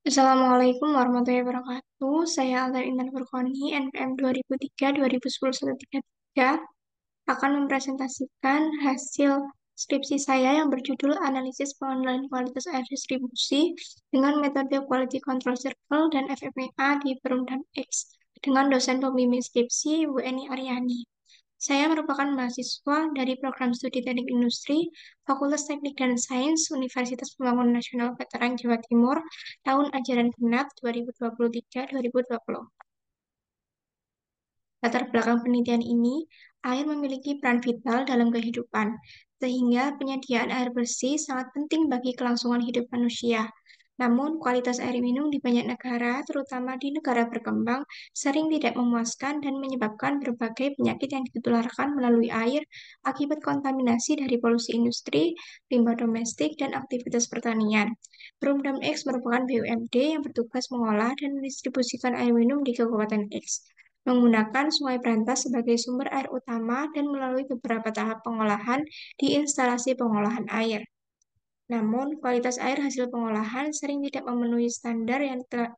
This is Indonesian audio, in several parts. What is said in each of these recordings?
Assalamualaikum warahmatullahi wabarakatuh. Saya Alda Intan Furqoni, NPM 2003-2010-133, akan mempresentasikan hasil skripsi saya yang berjudul Analisis Pengendalian Kualitas Air Distribusi dengan metode Quality Control Circle dan FMEA di Perumdam X dengan dosen pembimbing skripsi Bu Eni Aryani. Saya merupakan mahasiswa dari Program Studi Teknik Industri, Fakultas Teknik dan Sains, Universitas Pembangunan Nasional Veteran Jawa Timur, tahun ajaran genap 2023-2020. Latar belakang penelitian ini, air memiliki peran vital dalam kehidupan, sehingga penyediaan air bersih sangat penting bagi kelangsungan hidup manusia. Namun, kualitas air minum di banyak negara, terutama di negara berkembang, sering tidak memuaskan dan menyebabkan berbagai penyakit yang ditularkan melalui air akibat kontaminasi dari polusi industri, limbah domestik, dan aktivitas pertanian. Perumdam X merupakan BUMD yang bertugas mengolah dan mendistribusikan air minum di Kabupaten X menggunakan Sungai Brantas sebagai sumber air utama dan melalui beberapa tahap pengolahan di instalasi pengolahan air. Namun, kualitas air hasil pengolahan sering tidak memenuhi standar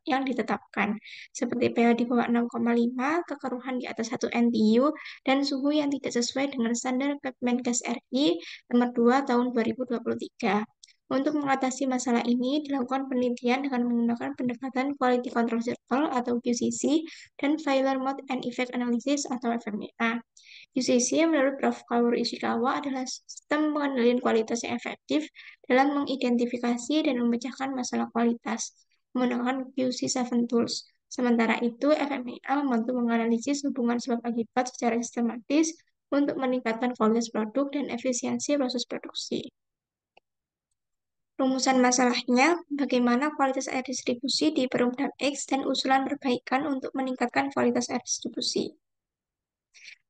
yang ditetapkan, seperti pH di bawah 6,5, kekeruhan di atas 1 NTU, dan suhu yang tidak sesuai dengan standar Kemenkes RI nomor 2 tahun 2023. Untuk mengatasi masalah ini, dilakukan penelitian dengan menggunakan pendekatan Quality Control Circle atau QCC dan Failure Mode and Effect Analysis atau FMEA. UCC menurut Prof. Kaworu Ishikawa adalah sistem pengendalian kualitas yang efektif dalam mengidentifikasi dan memecahkan masalah kualitas menggunakan QC7 Tools. Sementara itu, FMEA membantu menganalisis hubungan sebab akibat secara sistematis untuk meningkatkan kualitas produk dan efisiensi proses produksi. Rumusan masalahnya, bagaimana kualitas air distribusi di Perumdam X dan usulan perbaikan untuk meningkatkan kualitas air distribusi.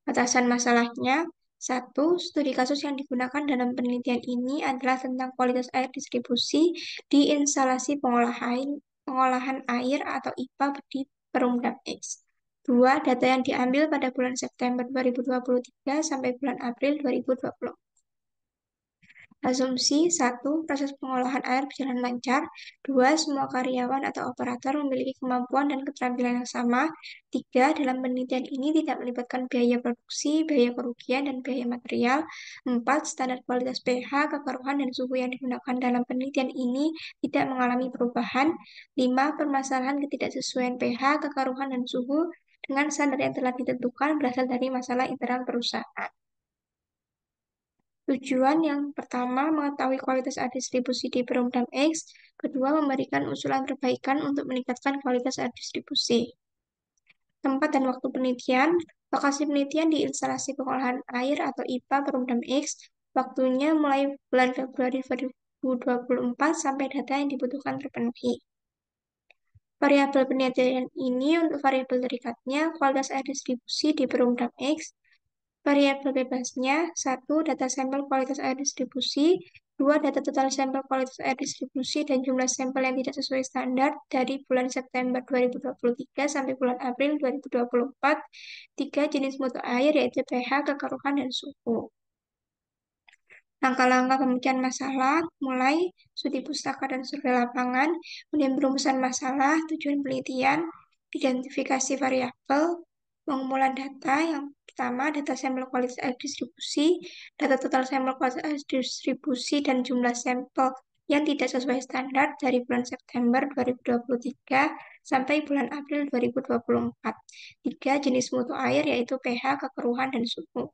Batasan masalahnya, satu, studi kasus yang digunakan dalam penelitian ini adalah tentang kualitas air distribusi di instalasi pengolahan air atau IPA di Perumdam X. Dua, data yang diambil pada bulan September 2023 sampai bulan April 2020. Asumsi 1. Proses pengolahan air berjalan lancar. 2. Semua karyawan atau operator memiliki kemampuan dan keterampilan yang sama. 3. Dalam penelitian ini tidak melibatkan biaya produksi, biaya kerugian, dan biaya material. 4. Standar kualitas pH, kekeruhan, dan suhu yang digunakan dalam penelitian ini tidak mengalami perubahan. 5. Permasalahan ketidaksesuaian pH, kekeruhan, dan suhu dengan standar yang telah ditentukan berasal dari masalah internal perusahaan. Tujuan yang pertama, mengetahui kualitas air distribusi di Perumdam X. Kedua, memberikan usulan perbaikan untuk meningkatkan kualitas air distribusi. Tempat dan waktu penelitian, lokasi penelitian di instalasi pengolahan air atau IPA Perumdam X. Waktunya mulai bulan Februari 2024 sampai data yang dibutuhkan terpenuhi. Variabel penelitian ini untuk variabel terikatnya, kualitas air distribusi di Perumdam X. Variabel bebasnya, 1. Data sampel kualitas air distribusi, 2. Data total sampel kualitas air distribusi dan jumlah sampel yang tidak sesuai standar dari bulan September 2023 sampai bulan April 2024, 3. Jenis mutu air yaitu pH, kekeruhan, dan suhu. Langkah-langkah pemecahan masalah, mulai studi pustaka dan survei lapangan, kemudian perumusan masalah, tujuan penelitian, identifikasi variabel, pengumpulan data. Yang pertama, data sampel kualitas air distribusi, data total sampel kualitas air distribusi, dan jumlah sampel yang tidak sesuai standar dari bulan September 2023 sampai bulan April 2024. 3. Jenis mutu air yaitu pH, kekeruhan, dan suhu.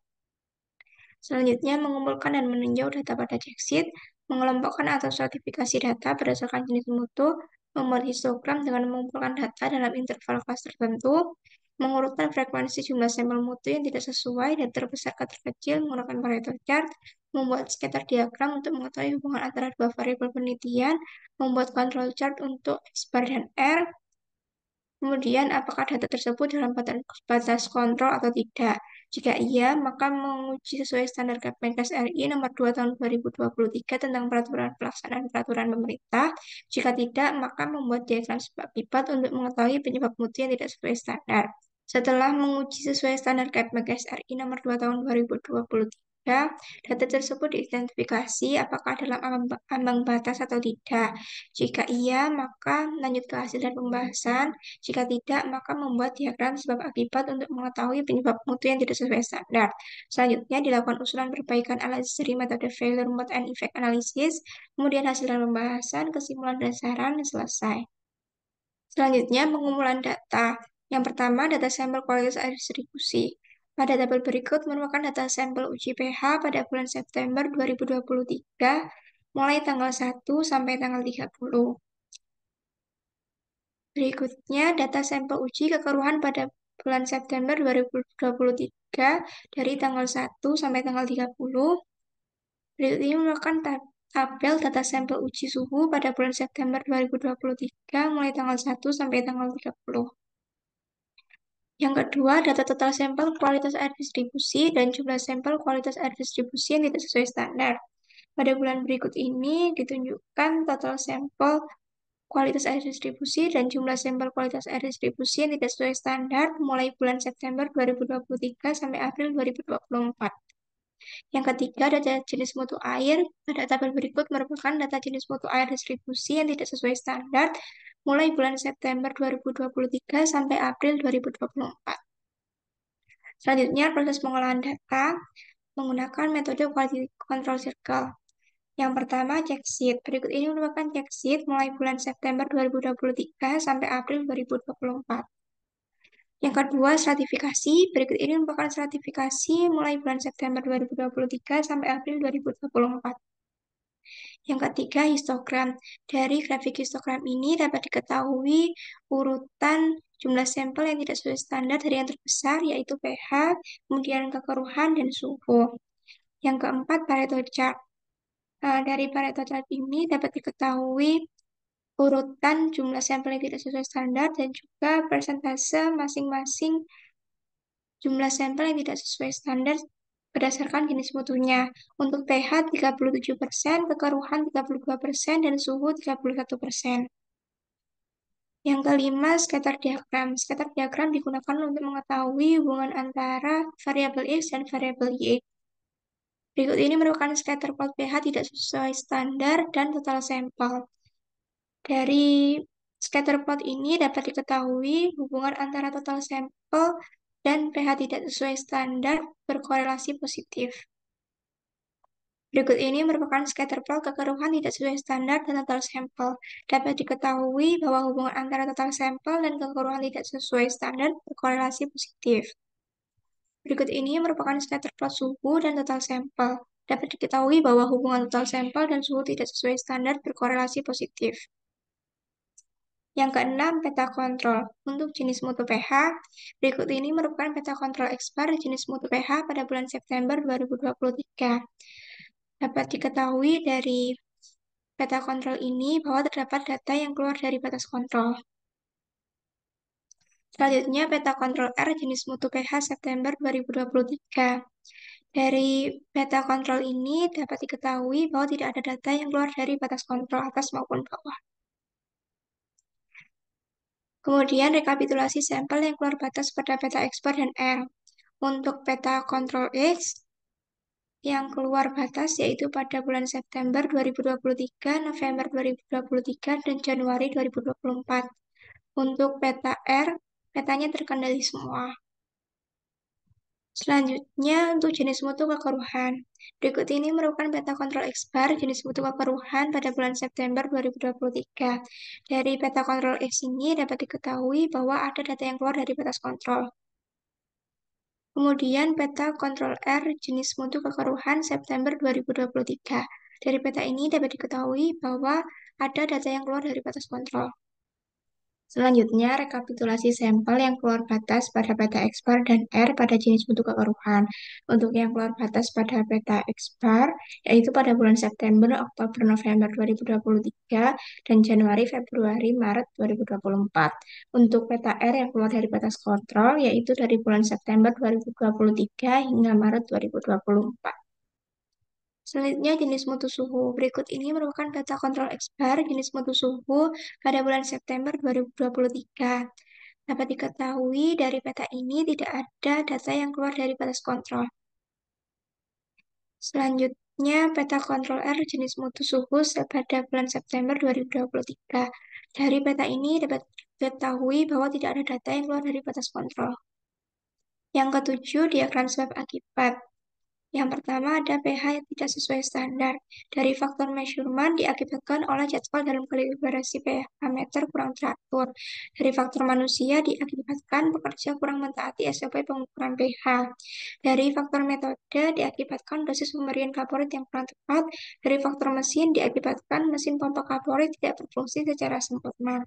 Selanjutnya, mengumpulkan dan meninjau data pada Jackset, mengelompokkan atau stratifikasi data berdasarkan jenis mutu, membuat histogram dengan mengumpulkan data dalam interval kelas tertentu, mengurutkan frekuensi jumlah sampel mutu yang tidak sesuai dan terbesar ke terkecil menggunakan Pareto chart, membuat scatter diagram untuk mengetahui hubungan antara dua variabel penelitian, membuat control chart untuk X bar dan R, kemudian, apakah data tersebut dalam batas kontrol atau tidak? Jika iya, maka menguji sesuai standar Kemenkes RI nomor 2 tahun 2023 tentang peraturan pelaksanaan peraturan pemerintah. Jika tidak, maka membuat diagram sebab akibat untuk mengetahui penyebab mutu yang tidak sesuai standar. Setelah menguji sesuai standar Kemenkes RI nomor 2 tahun 2023, data tersebut diidentifikasi apakah dalam ambang batas atau tidak. Jika iya, maka lanjut ke hasil dan pembahasan. Jika tidak, maka membuat diagram sebab akibat untuk mengetahui penyebab mutu yang tidak sesuai standar. Selanjutnya, dilakukan usulan perbaikan analisis dari metode failure mode and effect analysis, kemudian hasil dan pembahasan, kesimpulan dan saran, selesai. Selanjutnya, pengumpulan data. Yang pertama, data sampel kualitas air distribusi. Pada tabel berikut merupakan data sampel uji pH pada bulan September 2023, mulai tanggal 1 sampai tanggal 30. Berikutnya, data sampel uji kekeruhan pada bulan September 2023 dari tanggal 1 sampai tanggal 30. Berikut ini merupakan tabel data sampel uji suhu pada bulan September 2023 mulai tanggal 1 sampai tanggal 30. Yang kedua, data total sampel kualitas air distribusi dan jumlah sampel kualitas air distribusi yang tidak sesuai standar. Pada bulan berikut ini ditunjukkan total sampel kualitas air distribusi dan jumlah sampel kualitas air distribusi yang tidak sesuai standar mulai bulan September 2023 sampai April 2024. Yang ketiga, data jenis mutu air. Pada tabel berikut merupakan data jenis mutu air distribusi yang tidak sesuai standar mulai bulan September 2023 sampai April 2024. Selanjutnya, proses pengolahan data menggunakan metode quality control circle. Yang pertama, check sheet. Berikut ini merupakan check sheet mulai bulan September 2023 sampai April 2024. Yang kedua, stratifikasi. Berikut ini merupakan stratifikasi mulai bulan September 2023 sampai April 2024. Yang ketiga, histogram. Dari grafik histogram ini dapat diketahui urutan jumlah sampel yang tidak sesuai standar dari yang terbesar, yaitu pH, kemudian kekeruhan, dan suhu. Yang keempat, Pareto chart. Dari Pareto chart ini dapat diketahui urutan jumlah sampel yang tidak sesuai standar dan juga persentase masing-masing jumlah sampel yang tidak sesuai standar berdasarkan jenis mutunya. Untuk pH 37%, kekeruhan 32%, dan suhu 31%. Yang kelima, scatter diagram. Scatter diagram digunakan untuk mengetahui hubungan antara variabel X dan variabel Y. Berikut ini merupakan scatter plot pH tidak sesuai standar dan total sampel. Dari scatter plot ini dapat diketahui hubungan antara total sampel dan pH tidak sesuai standar berkorelasi positif. Berikut ini merupakan scatter plot kekeruhan tidak sesuai standar dan total sampel. Dapat diketahui bahwa hubungan antara total sampel dan kekeruhan tidak sesuai standar berkorelasi positif. Berikut ini merupakan scatter plot suhu dan total sampel. Dapat diketahui bahwa hubungan total sampel dan suhu tidak sesuai standar berkorelasi positif. Yang keenam, peta kontrol. Untuk jenis mutu pH, berikut ini merupakan peta kontrol ekspor jenis mutu pH pada bulan September 2023. Dapat diketahui dari peta kontrol ini bahwa terdapat data yang keluar dari batas kontrol. Selanjutnya, peta kontrol R jenis mutu pH September 2023. Dari peta kontrol ini dapat diketahui bahwa tidak ada data yang keluar dari batas kontrol atas maupun bawah. Kemudian, rekapitulasi sampel yang keluar batas pada peta ekspor dan R. Untuk peta kontrol X, yang keluar batas yaitu pada bulan September 2023, November 2023, dan Januari 2024. Untuk peta R, petanya terkendali semua. Selanjutnya, untuk jenis mutu kekeruhan. Berikut ini merupakan peta kontrol X-bar jenis mutu kekeruhan pada bulan September 2023. Dari peta kontrol X ini dapat diketahui bahwa ada data yang keluar dari batas kontrol. Kemudian peta kontrol R jenis mutu kekeruhan September 2023. Dari peta ini dapat diketahui bahwa ada data yang keluar dari batas kontrol. Selanjutnya, rekapitulasi sampel yang keluar batas pada peta X-bar dan R pada jenis mutu kekeruhan. Untuk yang keluar batas pada peta X-bar, yaitu pada bulan September, Oktober, November 2023, dan Januari, Februari, Maret 2024. Untuk peta R yang keluar dari batas kontrol, yaitu dari bulan September 2023 hingga Maret 2024. Selanjutnya, jenis mutu suhu. Berikut ini merupakan peta kontrol X-bar jenis mutu suhu pada bulan September 2023. Dapat diketahui dari peta ini tidak ada data yang keluar dari batas kontrol. Selanjutnya, peta kontrol R jenis mutu suhu pada bulan September 2023. Dari peta ini dapat diketahui bahwa tidak ada data yang keluar dari batas kontrol. Yang ketujuh, diagram sebab akibat. Yang pertama ada pH yang tidak sesuai standar. Dari faktor measurement diakibatkan oleh jadwal dalam kalibrasi pH meter kurang teratur. Dari faktor manusia diakibatkan pekerja kurang mentaati SOP pengukuran pH. Dari faktor metode diakibatkan dosis pemberian kaporit yang kurang tepat. Dari faktor mesin diakibatkan mesin pompa kaporit tidak berfungsi secara sempurna.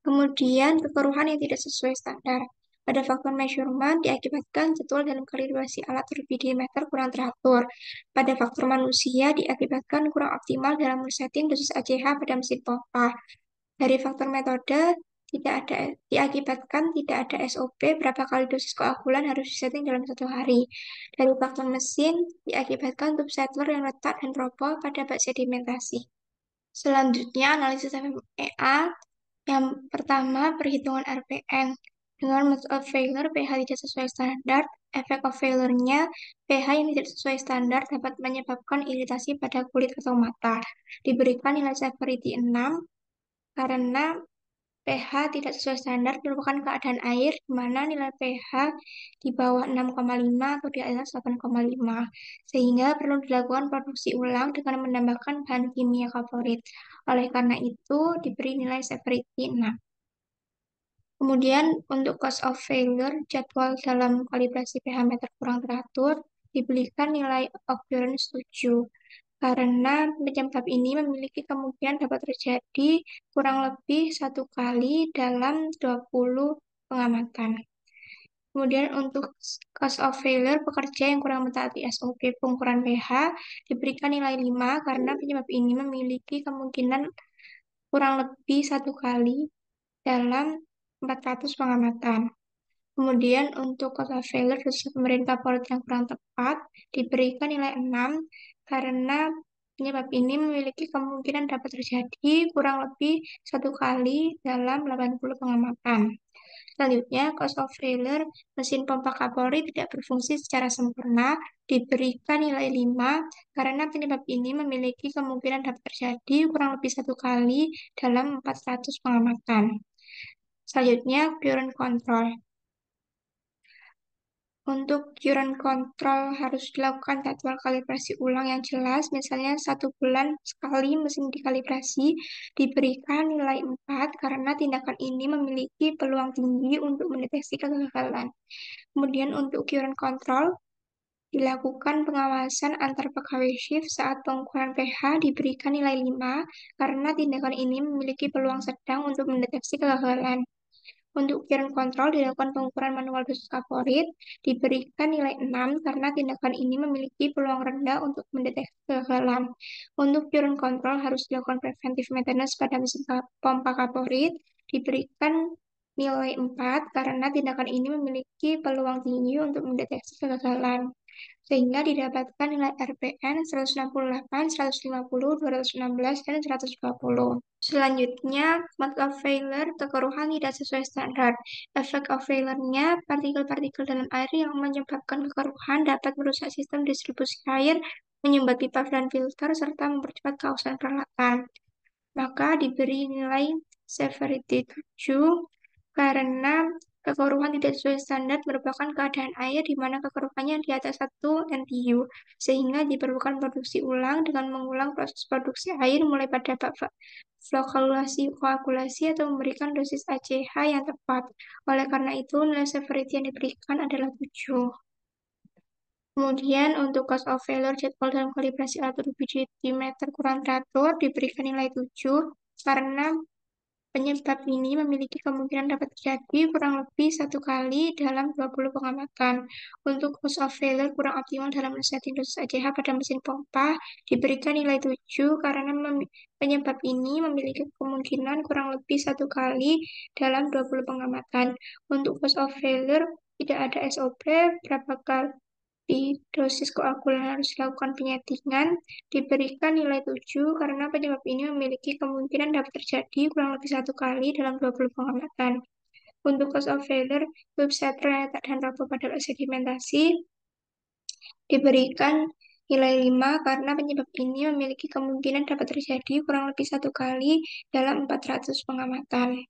Kemudian, kekeruhan yang tidak sesuai standar. Pada faktor measurement diakibatkan jadwal dalam kalibrasi alat turbidimeter kurang teratur. Pada faktor manusia diakibatkan kurang optimal dalam setting dosis ACH pada mesin pompa. Dari faktor metode diakibatkan tidak ada SOP berapa kali dosis koagulan harus disetting dalam satu hari. Dari faktor mesin diakibatkan tube settler yang retak dan propel pada bak sedimentasi. Selanjutnya analisis FMEA. Yang pertama, perhitungan RPN. Dengan method of failure, pH tidak sesuai standar. Efek of failure-nya, pH yang tidak sesuai standar dapat menyebabkan iritasi pada kulit atau mata. Diberikan nilai severity 6, karena pH tidak sesuai standar merupakan keadaan air, di mana nilai pH di bawah 6,5 atau di atas 8,5, sehingga perlu dilakukan produksi ulang dengan menambahkan bahan kimia kaporit. Oleh karena itu, diberi nilai severity 6. Kemudian, untuk cause of failure, jadwal dalam kalibrasi pH meter kurang teratur, diberikan nilai occurrence 7. Karena penyebab ini memiliki kemungkinan dapat terjadi kurang lebih satu kali dalam 20 pengamatan. Kemudian untuk cause of failure, pekerja yang kurang mentaati SOP pengukuran pH diberikan nilai 5 karena penyebab ini memiliki kemungkinan kurang lebih satu kali dalam 400 pengamatan. Kemudian untuk cause of failure dosis pemberian kaporit yang kurang tepat diberikan nilai 6 karena penyebab ini memiliki kemungkinan dapat terjadi kurang lebih satu kali dalam 80 pengamatan. Selanjutnya, cause of failure mesin pompa kaporit tidak berfungsi secara sempurna diberikan nilai 5 karena penyebab ini memiliki kemungkinan dapat terjadi kurang lebih satu kali dalam 400 pengamatan. Selanjutnya, current control. Untuk current control harus dilakukan jadwal kalibrasi ulang yang jelas, misalnya 1 bulan sekali mesin dikalibrasi, diberikan nilai 4 karena tindakan ini memiliki peluang tinggi untuk mendeteksi kegagalan. Kemudian untuk current control, dilakukan pengawasan antar pegawai shift saat pengukuran pH diberikan nilai 5 karena tindakan ini memiliki peluang sedang untuk mendeteksi kegagalan. Untuk current control dilakukan pengukuran manual dosis kaporit, diberikan nilai 6 karena tindakan ini memiliki peluang rendah untuk mendeteksi kegagalan. Untuk current control harus dilakukan preventive maintenance pada mesin pompa kaporit, diberikan nilai 4 karena tindakan ini memiliki peluang tinggi untuk mendeteksi kegagalan. Sehingga didapatkan nilai RPN 168, 150, 216, dan 120. Selanjutnya, mode of failure, kekeruhan tidak sesuai standar. Efek of failure-nya, partikel-partikel dalam air yang menyebabkan kekeruhan dapat merusak sistem distribusi air, menyumbat pipa dan filter, serta mempercepat kausan peralatan. Maka diberi nilai severity 7 karena kekeruhan tidak sesuai standar merupakan keadaan air di mana kekeruhannya di atas 1 NTU, sehingga diperlukan produksi ulang dengan mengulang proses produksi air mulai pada bak flokkulasi, koagulasi, atau memberikan dosis ACH yang tepat. Oleh karena itu, nilai severity yang diberikan adalah 7. Kemudian untuk cause of failure jadwal dalam kalibrasi alat turbidimeter kurang teratur diberikan nilai 7 karena penyebab ini memiliki kemungkinan dapat terjadi kurang lebih satu kali dalam 20 pengamatan. Untuk cause of failure kurang optimal dalam setting dosis ACH pada mesin pompa diberikan nilai 7 karena penyebab ini memiliki kemungkinan kurang lebih satu kali dalam 20 pengamatan. Untuk cause of failure tidak ada SOP berapa kali dosis koagulan harus dilakukan penyetingan, diberikan nilai 7 karena penyebab ini memiliki kemungkinan dapat terjadi kurang lebih satu kali dalam 20 pengamatan. Untuk cause of failure, tube settler dan roboh pada sedimentasi diberikan Nilai 5 karena penyebab ini memiliki kemungkinan dapat terjadi kurang lebih 1 kali dalam 400 pengamatan.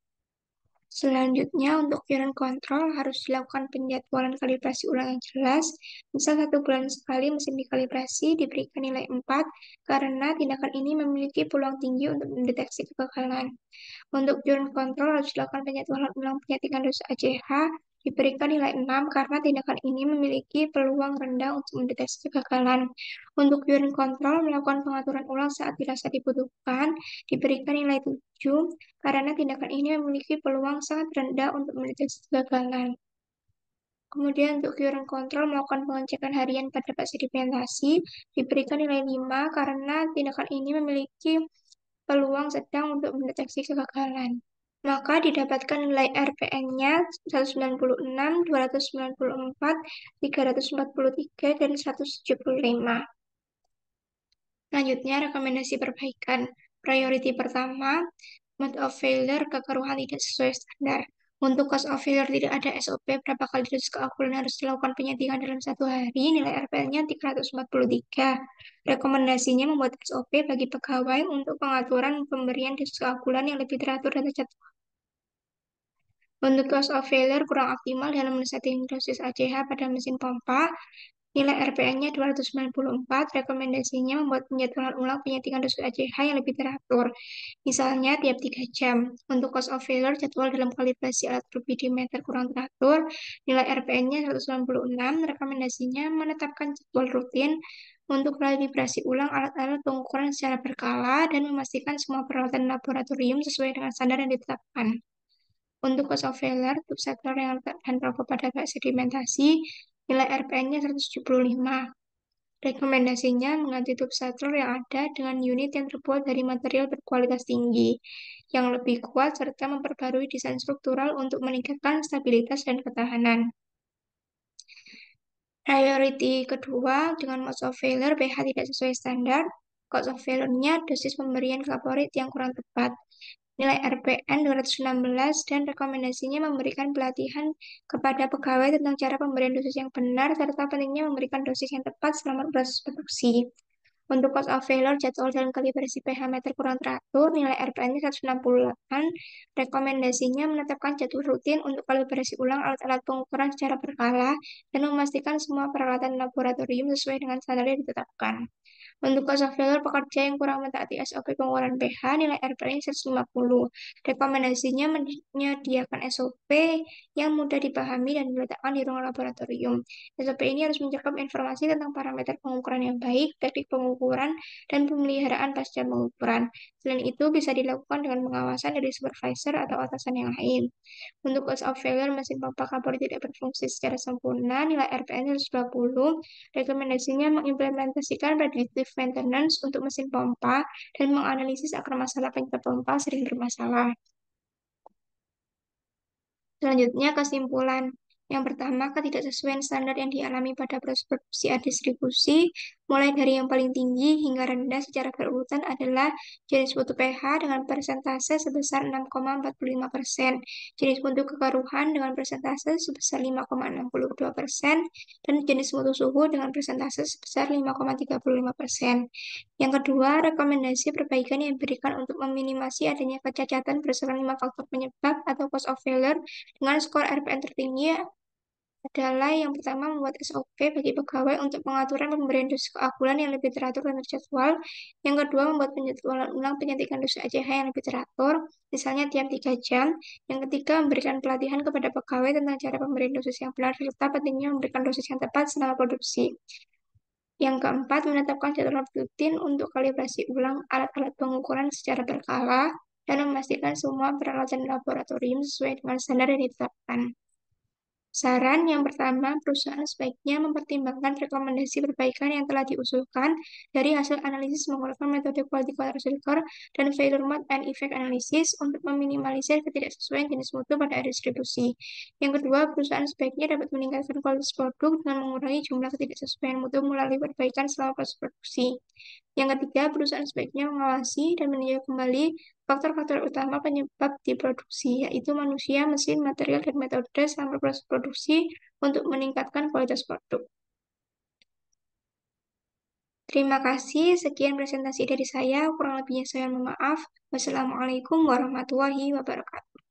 Selanjutnya, untuk current control harus dilakukan penjadwalan kalibrasi ulang yang jelas. Misal 1 bulan sekali mesin dikalibrasi diberikan nilai 4 karena tindakan ini memiliki peluang tinggi untuk mendeteksi kegagalan. Untuk current control harus dilakukan penjadwalan ulang penyuntikan dosis ACH diberikan nilai 6 karena tindakan ini memiliki peluang rendah untuk mendeteksi kegagalan. Untuk current control melakukan pengaturan ulang saat dirasa dibutuhkan diberikan nilai 7 karena tindakan ini memiliki peluang sangat rendah untuk mendeteksi kegagalan. Kemudian untuk current control melakukan pengecekan harian pada bak sedimentasi diberikan nilai 5 karena tindakan ini memiliki peluang sedang untuk mendeteksi kegagalan. Maka didapatkan nilai RPN-nya 196, 294, 343, dan 175. Selanjutnya, rekomendasi perbaikan. Priority pertama, mode of failure, kekeruhan tidak sesuai standar. Untuk cause of failure tidak ada SOP berapa kali dosis keakulan harus dilakukan penyuntikan dalam 1 hari, nilai RPL-nya 343. Rekomendasinya membuat SOP bagi pegawai untuk pengaturan pemberian dosis keakulan yang lebih teratur dan tercatat. Untuk cause of failure kurang optimal dalam men-setting dosis ACH pada mesin pompa, nilai RPM-nya 294, rekomendasinya membuat penjadwalan ulang penyuntikan dosis ACH yang lebih teratur, misalnya tiap 3 jam. Untuk cause of failure, jadwal dalam kalibrasi alat rubidimeter kurang teratur, nilai RPM-nya 196, rekomendasinya menetapkan jadwal rutin untuk kalibrasi ulang alat-alat pengukuran secara berkala dan memastikan semua peralatan laboratorium sesuai dengan standar yang ditetapkan. Untuk cause of failure, tube settler yang dan rokok pada bak sedimentasi, nilai RPM-nya 175. Rekomendasinya mengganti tube settler yang ada dengan unit yang terbuat dari material berkualitas tinggi, yang lebih kuat serta memperbarui desain struktural untuk meningkatkan stabilitas dan ketahanan. Priority kedua, dengan mode of failure pH tidak sesuai standar, cause of failure-nya dosis pemberian favorit yang kurang tepat. Nilai RPN 216 dan rekomendasinya memberikan pelatihan kepada pegawai tentang cara pemberian dosis yang benar serta pentingnya memberikan dosis yang tepat selama proses produksi. Untuk cause of failure, jadwal dan kalibrasi pH meter kurang teratur, nilai RPN-nya 168, rekomendasinya menetapkan jadwal rutin untuk kalibrasi ulang alat-alat pengukuran secara berkala dan memastikan semua peralatan laboratorium sesuai dengan standar yang ditetapkan. Untuk cause of failure pekerja yang kurang mentaati SOP pengukuran pH, nilai RPN 150. Rekomendasinya menyediakan SOP yang mudah dipahami dan diletakkan di ruang laboratorium. SOP ini harus mencakup informasi tentang parameter pengukuran yang baik, teknik pengukuran, dan pemeliharaan pasca pengukuran. Selain itu, bisa dilakukan dengan pengawasan dari supervisor atau atasan yang lain. Untuk cause of failure mesin pompa kapur tidak berfungsi secara sempurna, nilai RPN 120. Rekomendasinya mengimplementasikan predictive maintenance untuk mesin pompa dan menganalisis akar masalah penyebab pompa sering bermasalah. Selanjutnya, kesimpulan. Yang pertama, ketidaksesuaian standar yang dialami pada proses produksi dan distribusi, mulai dari yang paling tinggi hingga rendah secara berurutan adalah jenis mutu pH dengan persentase sebesar 6,45%, jenis mutu kekeruhan dengan persentase sebesar 5,62%, dan jenis mutu suhu dengan persentase sebesar 5,35%. Yang kedua, rekomendasi perbaikan yang diberikan untuk meminimasi adanya kecacatan berdasarkan 5 faktor penyebab atau cause of failure dengan skor RPM tertinggi adalah yang pertama membuat SOP bagi pegawai untuk pengaturan pemberian dosis keakulan yang lebih teratur dan terjadwal. Yang kedua membuat penjadwalan ulang penyuntikan dosis ACH yang lebih teratur, misalnya tiap 3 jam. Yang ketiga memberikan pelatihan kepada pegawai tentang cara pemberian dosis yang benar serta pentingnya memberikan dosis yang tepat selama produksi. Yang keempat, menetapkan jadwal rutin untuk kalibrasi ulang alat-alat pengukuran secara berkala dan memastikan semua peralatan laboratorium sesuai dengan standar yang ditetapkan. Saran yang pertama, perusahaan sebaiknya mempertimbangkan rekomendasi perbaikan yang telah diusulkan dari hasil analisis menggunakan metode quality control filter dan failure mode and effect analysis untuk meminimalisir ketidaksesuaian jenis mutu pada distribusi. Yang kedua, perusahaan sebaiknya dapat meningkatkan kualitas produk dengan mengurangi jumlah ketidaksesuaian mutu melalui perbaikan selama proses produksi. Yang ketiga, perusahaan sebaiknya mengawasi dan meninjau kembali faktor-faktor utama penyebab di produksi, yaitu manusia, mesin, material, dan metode selama proses produksi untuk meningkatkan kualitas produk. Terima kasih, sekian presentasi dari saya, kurang lebihnya saya mohon maaf. Wassalamualaikum warahmatullahi wabarakatuh.